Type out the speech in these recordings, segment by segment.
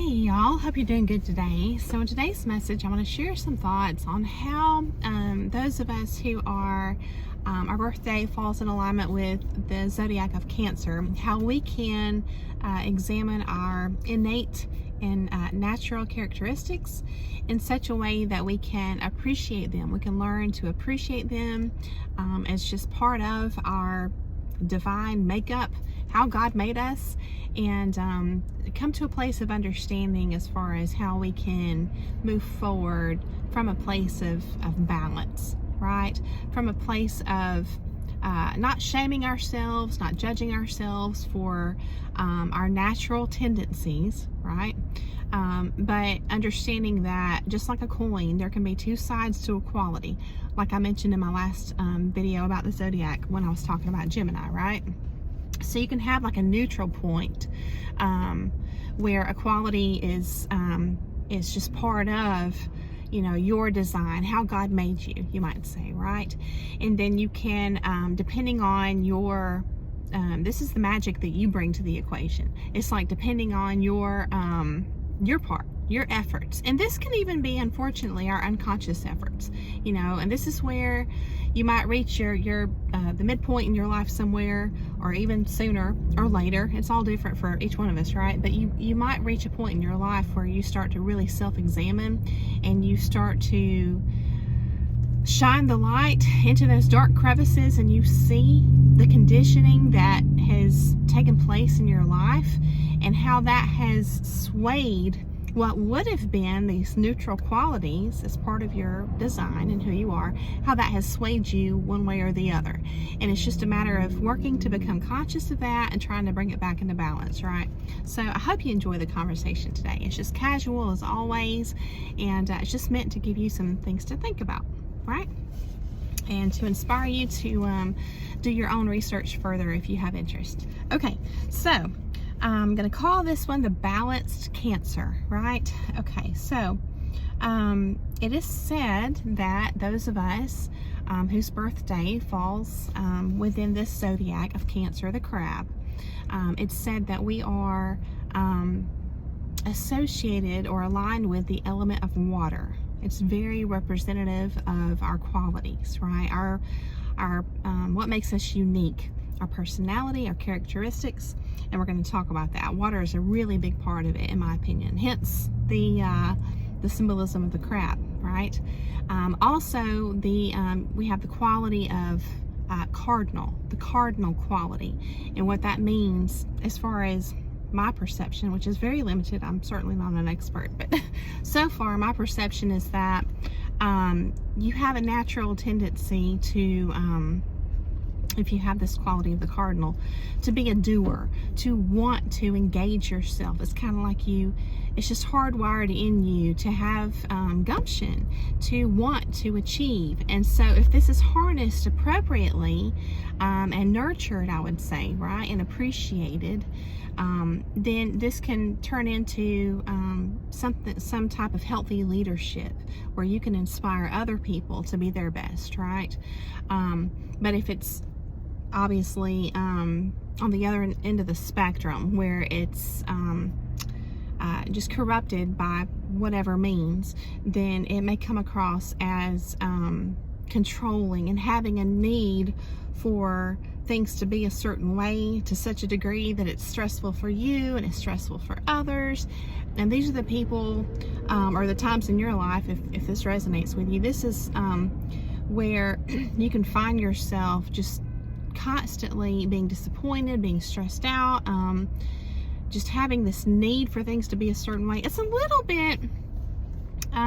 Hey y'all, hope you're doing good today. So in today's message, I want to share some thoughts on how those of us who are, our birthday falls in alignment with the zodiac of Cancer, how we can examine our innate and natural characteristics in such a way that we can appreciate them. We can learn to appreciate them as just part of our divine makeup, how God made us, and come to a place of understanding as far as how we can move forward from a place of balance, right? From a place of not shaming ourselves, not judging ourselves for our natural tendencies, right? But understanding that just like a coin, there can be two sides to a quality. Like I mentioned in my last video about the zodiac when I was talking about Gemini, right? So you can have like a neutral point where a quality is just part of, you know, your design, how God made you, you might say, right? And then you can, depending on your, this is the magic that you bring to the equation. It's like depending on your part, your efforts. And this can even be, unfortunately, our unconscious efforts, you know, and this is where you might reach your the midpoint in your life somewhere, or even sooner or later. It's all different for each one of us, right? But you might reach a point in your life where you start to really self-examine and you start to shine the light into those dark crevices, and you see the conditioning that has taken place in your life and how that has swayed what would have been these neutral qualities as part of your design and who you are, how that has swayed you one way or the other. And it's just a matter of working to become conscious of that and trying to bring it back into balance, right? So I hope you enjoy the conversation today. It's just casual as always, and it's just meant to give you some things to think about, right? And to inspire you to do your own research further if you have interest. Okay, so I'm going to call this one the balanced Cancer, right? Okay, so it is said that those of us whose birthday falls within this zodiac of Cancer, the crab, it's said that we are associated or aligned with the element of water. It's very representative of our qualities, right? Our what makes us unique, our personality, our characteristics, and we're going to talk about that. Water is a really big part of it, in my opinion. Hence the symbolism of the crab, right? Also, we have the quality of cardinal, the cardinal quality, and what that means as far as my perception, which is very limited. I'm certainly not an expert, but so far my perception is that you have a natural tendency to, if you have this quality of the cardinal, to be a doer, to want to engage yourself. It's kind of like it's just hardwired in you to have gumption, to want to achieve. And so if this is harnessed appropriately and nurtured, I would say, right, and appreciated, then this can turn into some type of healthy leadership where you can inspire other people to be their best, right? But if it's obviously on the other end of the spectrum where it's just corrupted by whatever means, then it may come across as controlling and having a need for things to be a certain way to such a degree that it's stressful for you and it's stressful for others. And these are the people or the times in your life, if this resonates with you, this is where you can find yourself just constantly being disappointed, being stressed out, just having this need for things to be a certain way. It's a little bit,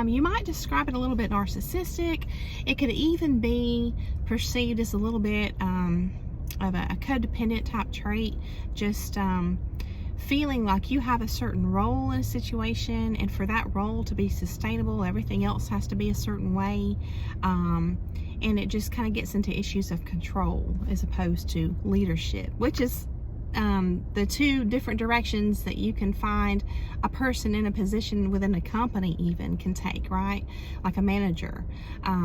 you might describe it a little bit narcissistic. It could even be perceived as a little bit of a codependent type trait, just feeling like you have a certain role in a situation, and for that role to be sustainable, everything else has to be a certain way. And it just kind of gets into issues of control as opposed to leadership, which is the two different directions that you can find a person in a position within a company even can take, right? Like a manager.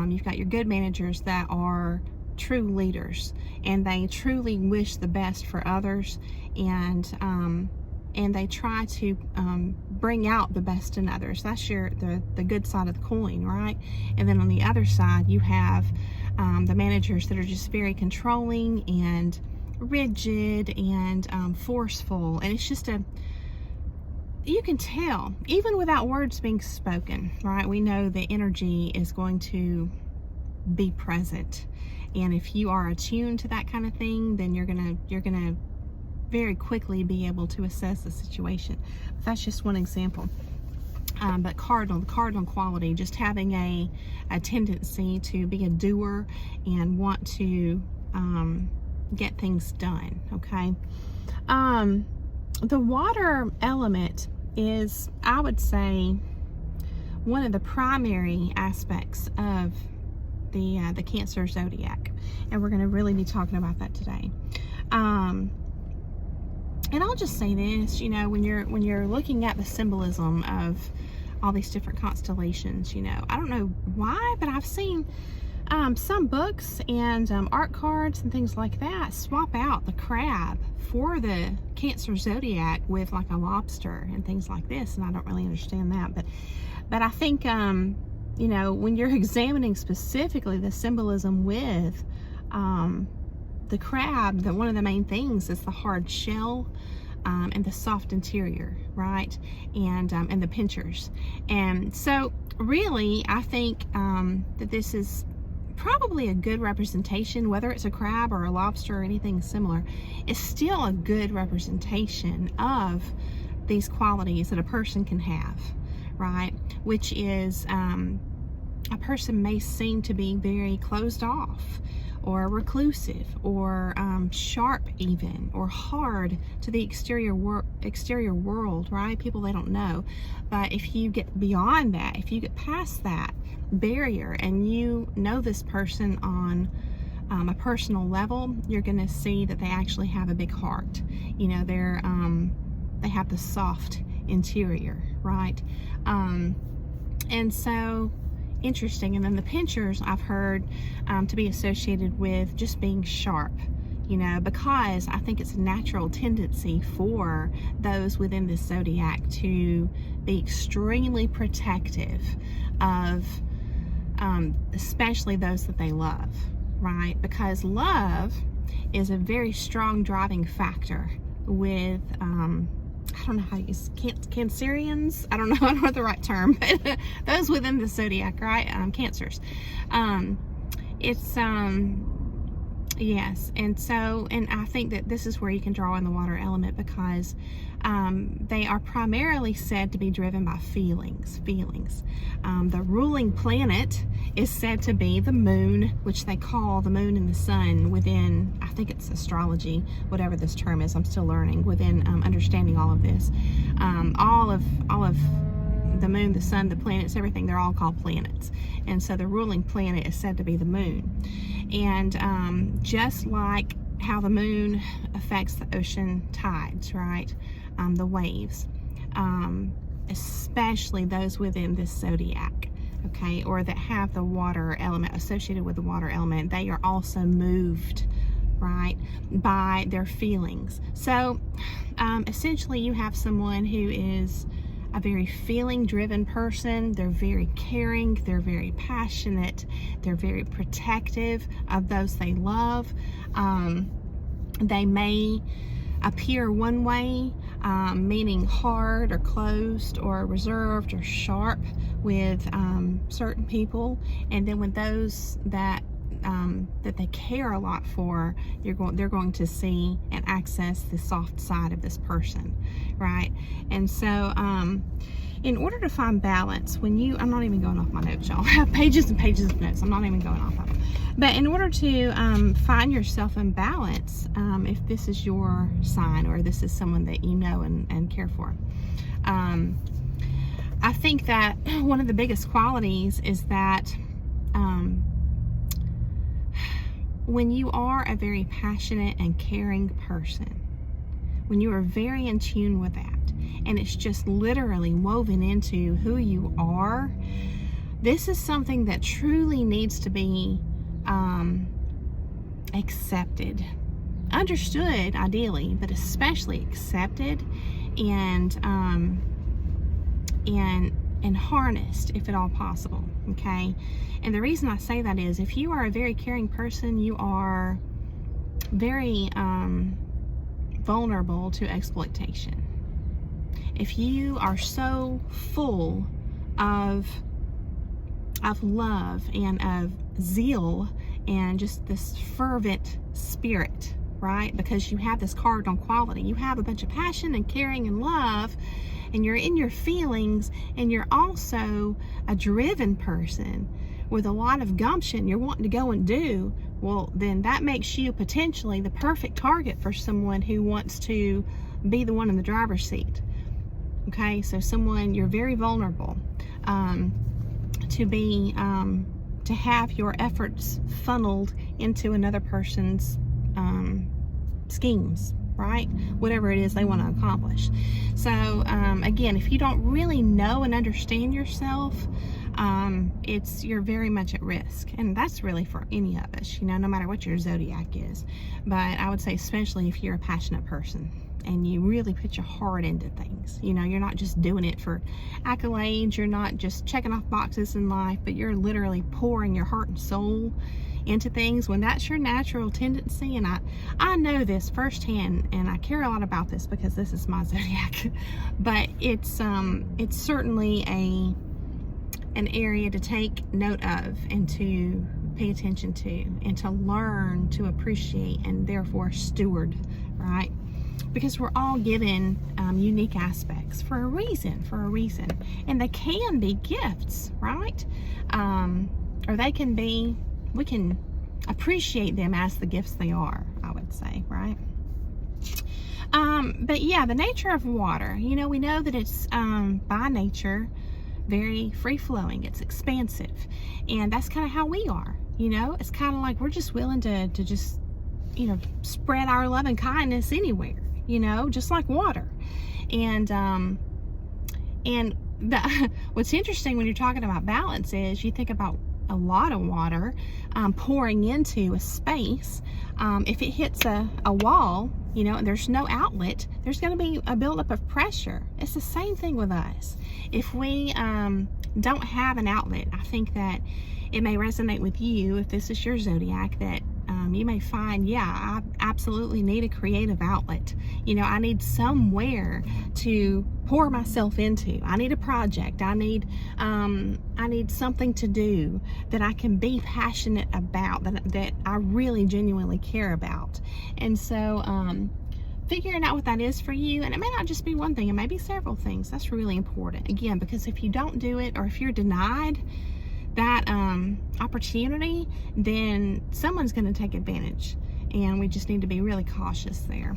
You've got your good managers that are true leaders, and they truly wish the best for others, and and they try to bring out the best in others. That's the good side of the coin, right? And then on the other side, you have the managers that are just very controlling and rigid and forceful, and it's just you can tell, even without words being spoken, right? We know the energy is going to be present, and if you are attuned to that kind of thing, then you're gonna very quickly be able to assess the situation. That's just one example. But the cardinal quality, just having a tendency to be a doer and want to get things done. Okay. The water element is, I would say, one of the primary aspects of the Cancer zodiac, and we're going to really be talking about that today. And I'll just say this, you know, when you're looking at the symbolism of all these different constellations, you know, I don't know why, but I've seen some books and art cards and things like that swap out the crab for the Cancer zodiac with like a lobster and things like this, and I don't really understand that, but I think you know, when you're examining specifically the symbolism with the crab, that one of the main things is the hard shell and the soft interior, right? And the pinchers. And so really, I think that this is probably a good representation, whether it's a crab or a lobster or anything similar. It's still a good representation of these qualities that a person can have, right? Which is a person may seem to be very closed off, or reclusive, or sharp even, or hard to the exterior world, right? People they don't know. But if you get beyond that, if you get past that barrier and you know this person on a personal level, you're going to see that they actually have a big heart. You know, they have the soft interior, right? And so interesting. And then the pinchers I've heard to be associated with just being sharp, you know, because I think it's a natural tendency for those within this zodiac to be extremely protective of especially those that they love, right? Because love is a very strong driving factor with I don't know how to use Cancerians. I don't know the right term, but those within the zodiac, right? Cancers. It's yes, and I think that this is where you can draw in the water element, because they are primarily said to be driven by feelings. The ruling planet is said to be the moon, which they call the moon and the sun within, I think it's astrology, whatever this term is. I'm still learning within understanding all of this. All of the moon, the sun, the planets, everything, they're all called planets. And so the ruling planet is said to be the moon. And just like how the moon affects the ocean tides, right? The waves, especially those within this zodiac, okay, or that have the water element associated with the water element, they are also moved, right, by their feelings. So essentially you have someone who is a very feeling driven person. They're very caring, they're very passionate, they're very protective of those they love. They may appear one way, meaning hard or closed or reserved or sharp with certain people, and then with those that they care a lot for, they're going to see and access the soft side of this person, right? And so in order to find balance, I'm not even going off my notes, y'all. I have pages and pages of notes. I'm not even going off of them. But in order to find yourself in balance, if this is your sign or this is someone that you know and care for, I think that one of the biggest qualities is that when you are a very passionate and caring person, when you are very in tune with that, and it's just literally woven into who you are, this is something that truly needs to be accepted, understood ideally, but especially accepted and harnessed, if at all possible. Okay, and the reason I say that is, if you are a very caring person, you are very vulnerable to exploitation. If you are so full of love and of zeal and just this fervent spirit, right? Because you have this cardinal quality. You have a bunch of passion and caring and love, and you're in your feelings, and you're also a driven person with a lot of gumption. You're wanting to go and do, well, then that makes you potentially the perfect target for someone who wants to be the one in the driver's seat. Okay, so someone, you're very vulnerable to have your efforts funneled into another person's schemes, right? Whatever it is they want to accomplish. So again, if you don't really know and understand yourself, you're very much at risk, and that's really for any of us, you know, no matter what your zodiac is. But I would say especially if you're a passionate person and you really put your heart into things. You know, you're not just doing it for accolades, you're not just checking off boxes in life, but you're literally pouring your heart and soul into things. When that's your natural tendency, and I know this firsthand, and I care a lot about this because this is my zodiac, but it's certainly an area to take note of and to pay attention to, and to learn to appreciate, and therefore steward, right? Because we're all given unique aspects for a reason, and they can be gifts, right? Or they can be, we can appreciate them as the gifts they are, I would say, right? But yeah, the nature of water, you know, we know that it's by nature very free-flowing, it's expansive, and that's kind of how we are, you know. It's kind of like we're just willing to just, you know, spread our love and kindness anywhere, you know, just like water. And what's interesting when you're talking about balance is you think about a lot of water pouring into a space. If it hits a wall, you know, and there's no outlet, there's going to be a buildup of pressure. It's the same thing with us. If we don't have an outlet, I think that it may resonate with you, if this is your zodiac, that you may find, yeah, I absolutely need a creative outlet. You know, I need somewhere to pour myself into. I need a project. I need something to do that I can be passionate about, that I really genuinely care about. And so figuring out what that is for you, and it may not just be one thing, it may be several things. That's really important, again, because if you don't do it, or if you're denied that opportunity, then someone's going to take advantage, and we just need to be really cautious there.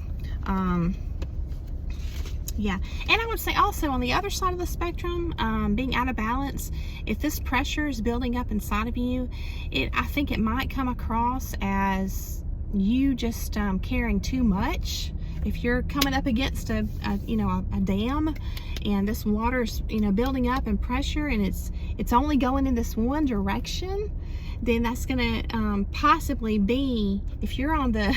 Yeah, and I would say also on the other side of the spectrum, being out of balance, if this pressure is building up inside of you, I think it might come across as you just caring too much. If you're coming up against a dam, and this water's, you know, building up in pressure, and it's only going in this one direction, then that's going to possibly be, if you're on the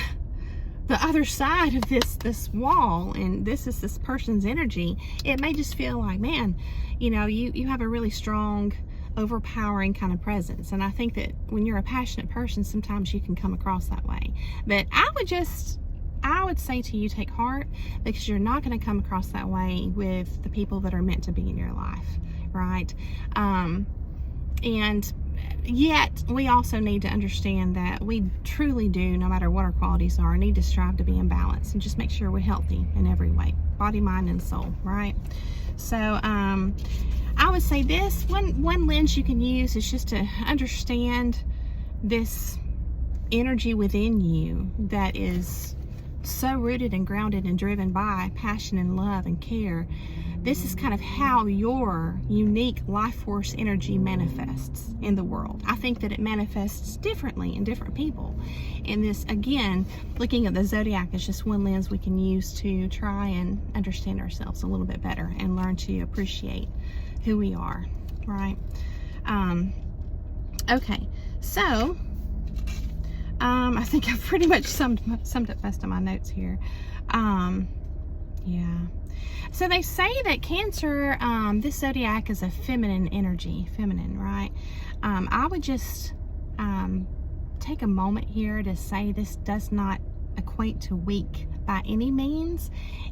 other side of this wall, and this is this person's energy, it may just feel like, man, you know, you have a really strong, overpowering kind of presence. And I think that when you're a passionate person, sometimes you can come across that way. But I would say to you, take heart, because you're not going to come across that way with the people that are meant to be in your life, right? And yet we also need to understand that we truly do, no matter what our qualities are, need to strive to be in balance and just make sure we're healthy in every way, body, mind, and soul, right? So I would say this one lens you can use is just to understand this energy within you that is so rooted and grounded and driven by passion and love and care. This is kind of how your unique life force energy manifests in the world. I think that it manifests differently in different people. And this, again, looking at the zodiac is just one lens we can use to try and understand ourselves a little bit better and learn to appreciate who we are, right? Okay, so I think I've pretty much summed up most of my notes here. Yeah. So they say that Cancer, this zodiac is a feminine energy, feminine, right? I would just take a moment here to say this does not equate to weak by any means.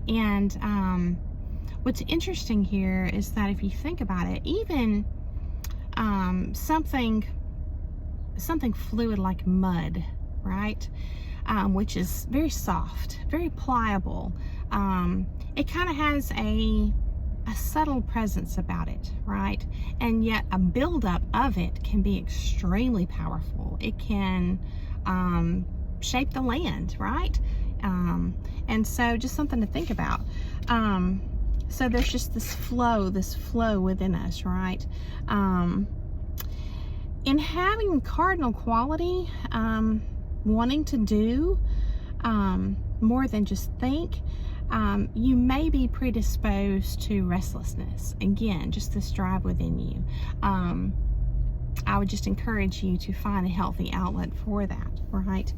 And what's interesting here is that if you think about it, even something fluid like mud, right? Which is very soft, very pliable. It kind of has a subtle presence about it, right? And yet a buildup of it can be extremely powerful. It can shape the land, right? And so just something to think about. So there's just this flow within us, right? In having cardinal quality, wanting to do more than just think, you may be predisposed to restlessness. Again, just this drive within you. I would just encourage you to find a healthy outlet for that, right?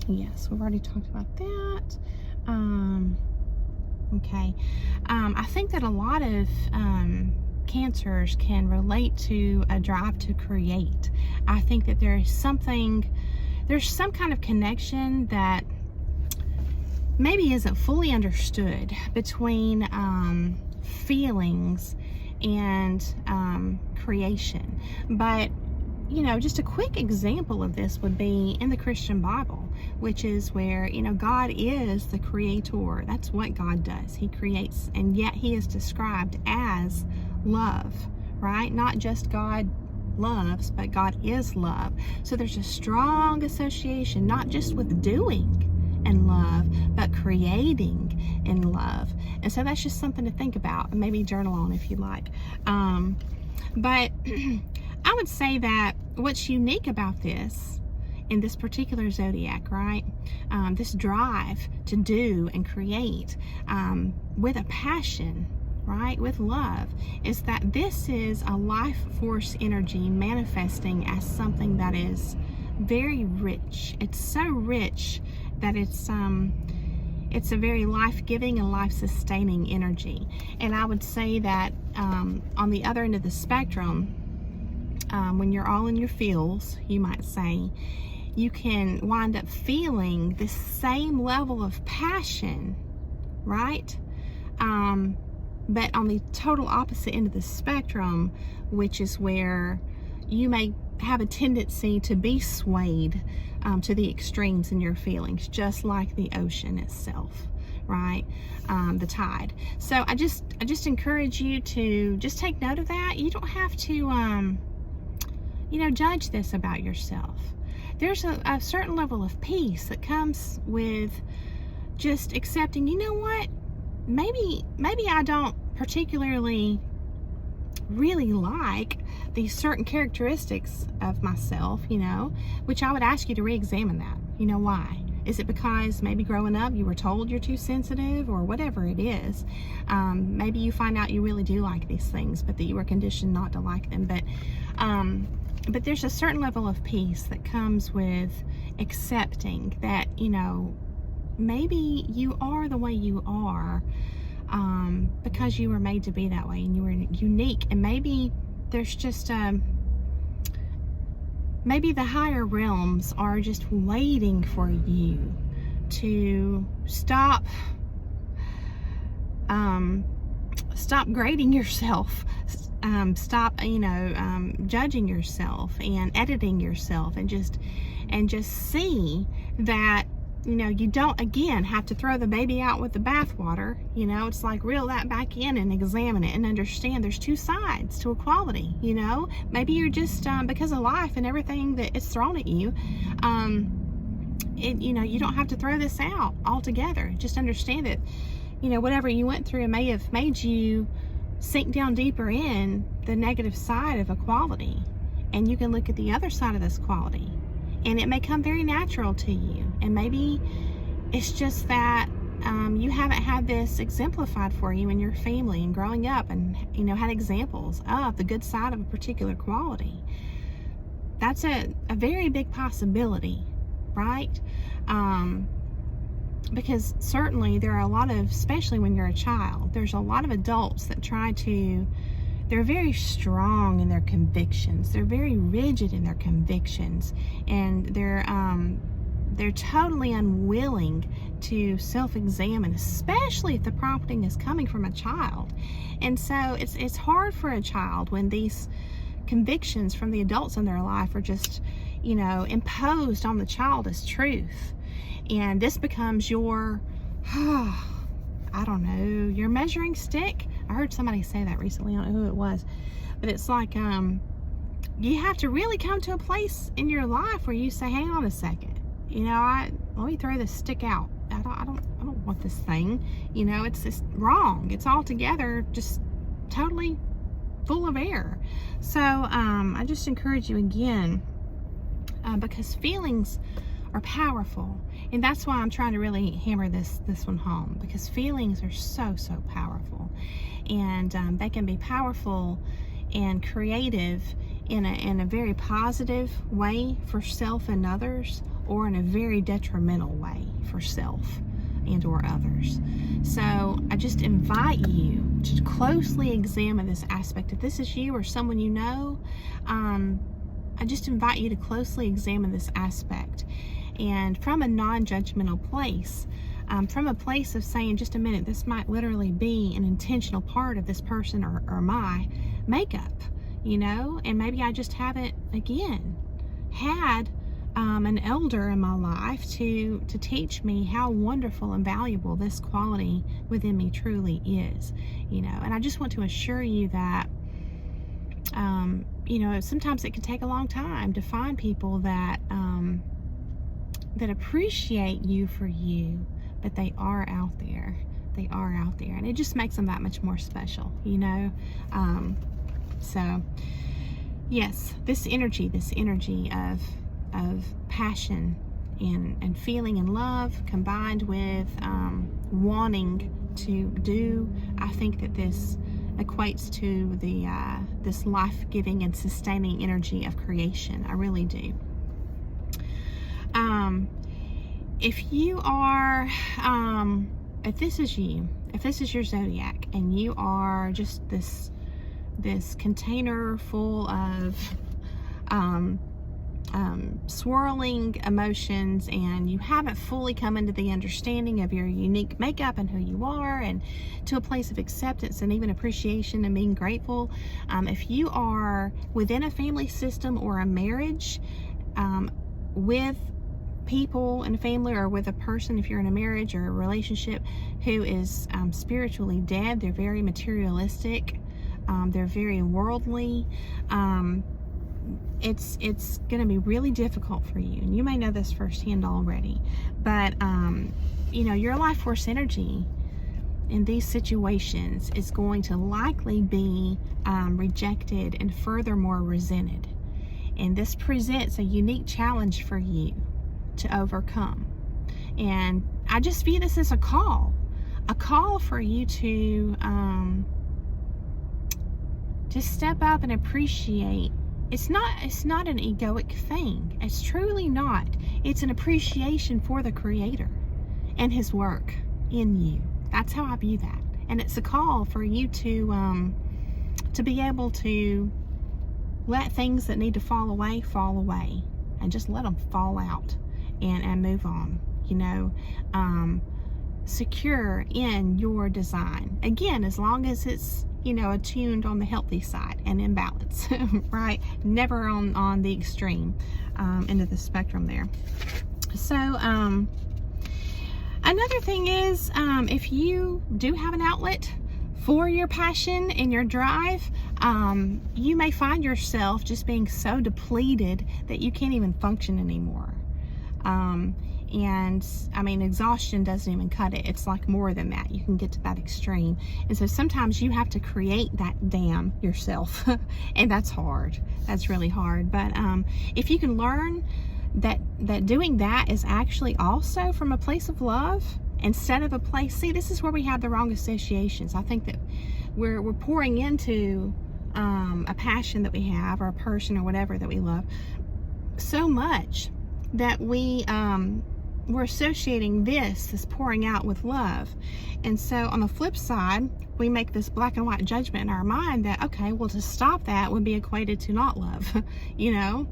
Yes, we've already talked about that. Okay. I think that a lot of Cancers can relate to a drive to create. I think that there's some kind of connection that maybe isn't fully understood between feelings and creation. But just a quick example of this would be in the Christian Bible, which is where, God is the creator. That's what God does. He creates, and yet he is described as love, right? Not just God loves, but God is love. So there's a strong association, not just with doing in love, but creating in love. And so that's just something to think about and maybe journal on if you like. But I would say that what's unique about this, in this particular zodiac, right? This drive to do and create with a passion, right? With love, is that this is a life force energy manifesting as something that is very rich. It's so rich that it's a very life-giving and life-sustaining energy. And I would say that on the other end of the spectrum, when you're all in your feels, you might say, you can wind up feeling this same level of passion, right? But on the total opposite end of the spectrum, which is where you may have a tendency to be swayed to the extremes in your feelings, just like the ocean itself, right? The tide. So I just encourage you to just take note of that. You don't have to judge this about yourself. There's a certain level of peace that comes with just accepting, you know what, maybe I don't particularly really like these certain characteristics of myself, which I would ask you to re-examine that. Why? Is it because maybe growing up you were told you're too sensitive, or whatever it is? Maybe you find out you really do like these things, but that you were conditioned not to like them. But there's a certain level of peace that comes with accepting that, maybe you are the way you are because you were made to be that way and you were unique. And maybe there's just, maybe the higher realms are just waiting for you to stop grading yourself, stop judging yourself and editing yourself, and just see that you don't again have to throw the baby out with the bathwater. It's like reel that back in and examine it and understand there's two sides to equality. Maybe you're just because of life and everything that it's thrown at you, you don't have to throw this out altogether. Just understand that whatever you went through may have made you sink down deeper in the negative side of equality, and you can look at the other side of this quality, and it may come very natural to you. And maybe it's just that you haven't had this exemplified for you in your family and growing up, and had examples of the good side of a particular quality. That's a very big possibility, right? because certainly there are a lot of, especially when you're a child, there's a lot of adults that they're very strong in their convictions. They're very rigid in their convictions, and they're totally unwilling to self-examine, especially if the prompting is coming from a child. And so it's hard for a child when these convictions from the adults in their life are just, imposed on the child as truth. And this becomes your, I don't know, your measuring stick. I heard somebody say that recently. I don't know who it was, but it's like, you have to really come to a place in your life where you say, hang on a second, let me throw this stick out. I don't want this thing. It's just wrong. It's altogether just totally full of error. So I just encourage you again, because feelings are powerful, and that's why I'm trying to really hammer this one home, because feelings are so powerful, and they can be powerful and creative in a very positive way for self and others, or in a very detrimental way for self and or others. So I just invite you to closely examine this aspect. If this is you or someone you know, I just invite you to closely examine this aspect, and from a non-judgmental place, from a place of saying, just a minute, this might literally be an intentional part of this person or my makeup, and maybe I just haven't, again, had an elder in my life to teach me how wonderful and valuable this quality within me truly is, and I just want to assure you that sometimes it can take a long time to find people that appreciate you for you, but they are out there. They are out there, and it just makes them that much more special, so yes, this energy of passion and feeling and love, combined with wanting to do, I think that this equates to the this life-giving and sustaining energy of creation. I really do. If you are, if this is you, if this is your zodiac, and you are just this container full of swirling emotions, and you haven't fully come into the understanding of your unique makeup and who you are, and to a place of acceptance and even appreciation and being grateful, if you are within a family system or a marriage, with people in a family, or with a person, if you're in a marriage or a relationship, who is spiritually dead, they're very materialistic, they're very worldly, it's going to be really difficult for you, and you may know this firsthand already, but your life force energy in these situations is going to likely be rejected and furthermore resented, and this presents a unique challenge for you to overcome. And I just view this as a call for you to just step up and appreciate. It's not an egoic thing. It's truly not. It's an appreciation for the Creator and His work in you. That's how I view that. And it's a call for you to be able to let things that need to fall away, and just let them fall out and move on, secure in your design. Again, as long as it's, attuned on the healthy side and in balance, right? Never on the extreme end of the spectrum there. So, another thing is, if you do have an outlet for your passion and your drive, you may find yourself just being so depleted that you can't even function anymore. And I mean, exhaustion doesn't even cut it. It's like more than that. You can get to that extreme. And so sometimes you have to create that dam yourself. And that's hard. That's really hard. But if you can learn that doing that is actually also from a place of love, instead of a place, see, this is where we have the wrong associations. I think that we're pouring into a passion that we have, or a person or whatever that we love so much that we we're associating this pouring out with love. And so on the flip side, we make this black and white judgment in our mind that, okay, well, to stop that would be equated to not love, you know?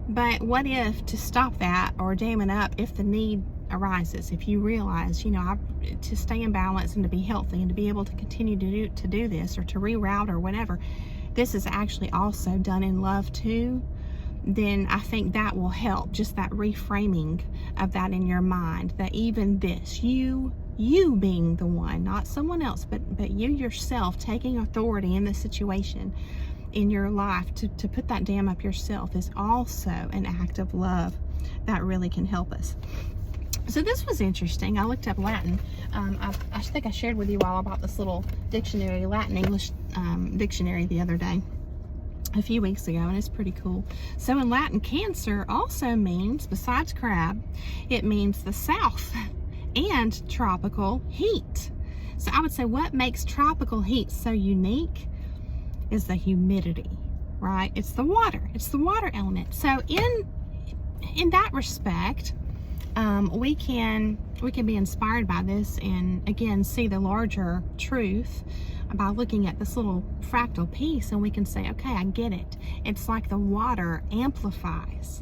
But what if to stop that or dam it up if the need arises, if you realize, you know, to stay in balance and to be healthy and to be able to continue to do this or to reroute or whatever, this is actually also done in love too, then I think that will help, just that reframing of that in your mind, that even this, you being the one, not someone else, but you yourself taking authority in this situation in your life to put that dam up yourself is also an act of love that really can help us. So this was interesting. I looked up Latin. I think I shared with you all about this little dictionary, Latin English dictionary the other day, a few weeks ago, and it's pretty cool. So in Latin, Cancer also means, besides crab, it means the south and tropical heat. So I would say what makes tropical heat so unique is the humidity, right? It's the water element. So in that respect, we can be inspired by this and again see the larger truth by looking at this little fractal piece, and we can say, okay, I get it. It's like the water amplifies.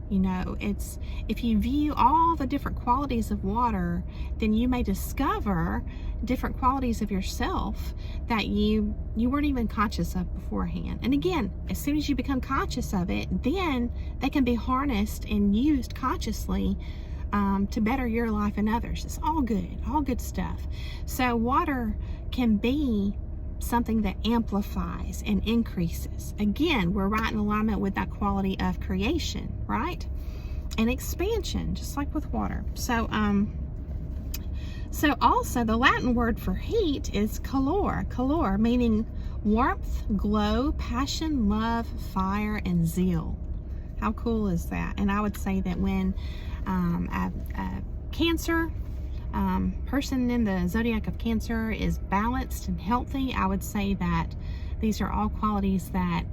You know, it's, if you view all the different qualities of water, then you may discover different qualities of yourself that you weren't even conscious of beforehand. And again, as soon as you become conscious of it, then they can be harnessed and used consciously to better your life and others. It's all good stuff. So water can be something that amplifies and increases. Again, we're right in alignment with that quality of creation, right? And expansion, just like with water. So also the Latin word for heat is calor, meaning warmth, glow, passion, love, fire, and zeal. How cool is that? And I would say that when a Cancer person in the zodiac of Cancer is balanced and healthy, I would say that these are all qualities that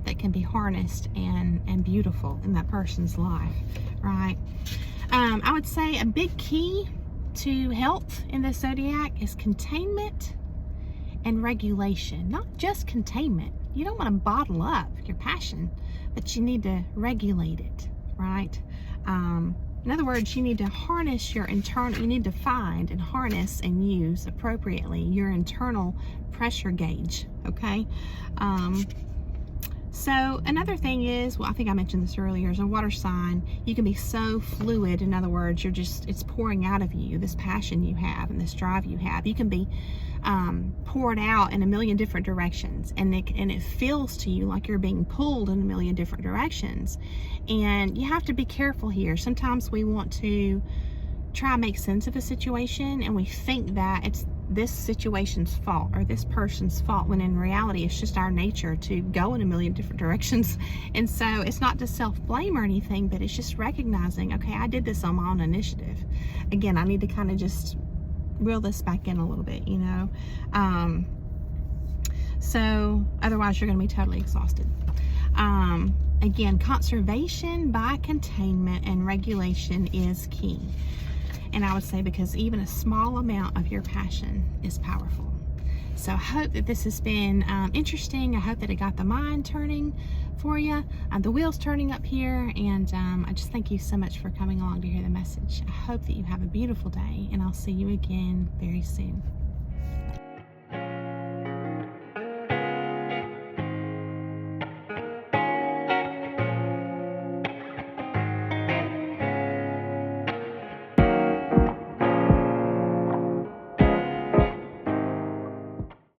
that can be harnessed and beautiful in that person's life, right? I would say a big key to health in the zodiac is containment and regulation. Not just containment. You don't want to bottle up your passion, but you need to regulate it, right? In other words, you need to harness your internal, you need to find and harness and use appropriately your internal pressure gauge, okay? So another thing is, well, I think I mentioned this earlier, as a water sign, you can be so fluid. In other words, it's pouring out of you, this passion you have and this drive you have. You can be poured out in a million different directions, and it feels to you like you're being pulled in a million different directions. And you have to be careful here. Sometimes we want to try and make sense of a situation, and we think that it's this situation's fault or this person's fault, when in reality it's just our nature to go in a million different directions. And so it's not to self-blame or anything, but it's just recognizing, okay, I did this on my own initiative. Again, I need to kind of just reel this back in a little bit, you know. So otherwise you're going to be totally exhausted. Again, conservation by containment and regulation is key. And I would say because even a small amount of your passion is powerful. So I hope that this has been interesting. I hope that it got the mind turning for you, the wheels turning up here. And I just thank you so much for coming along to hear the message. I hope that you have a beautiful day, and I'll see you again very soon.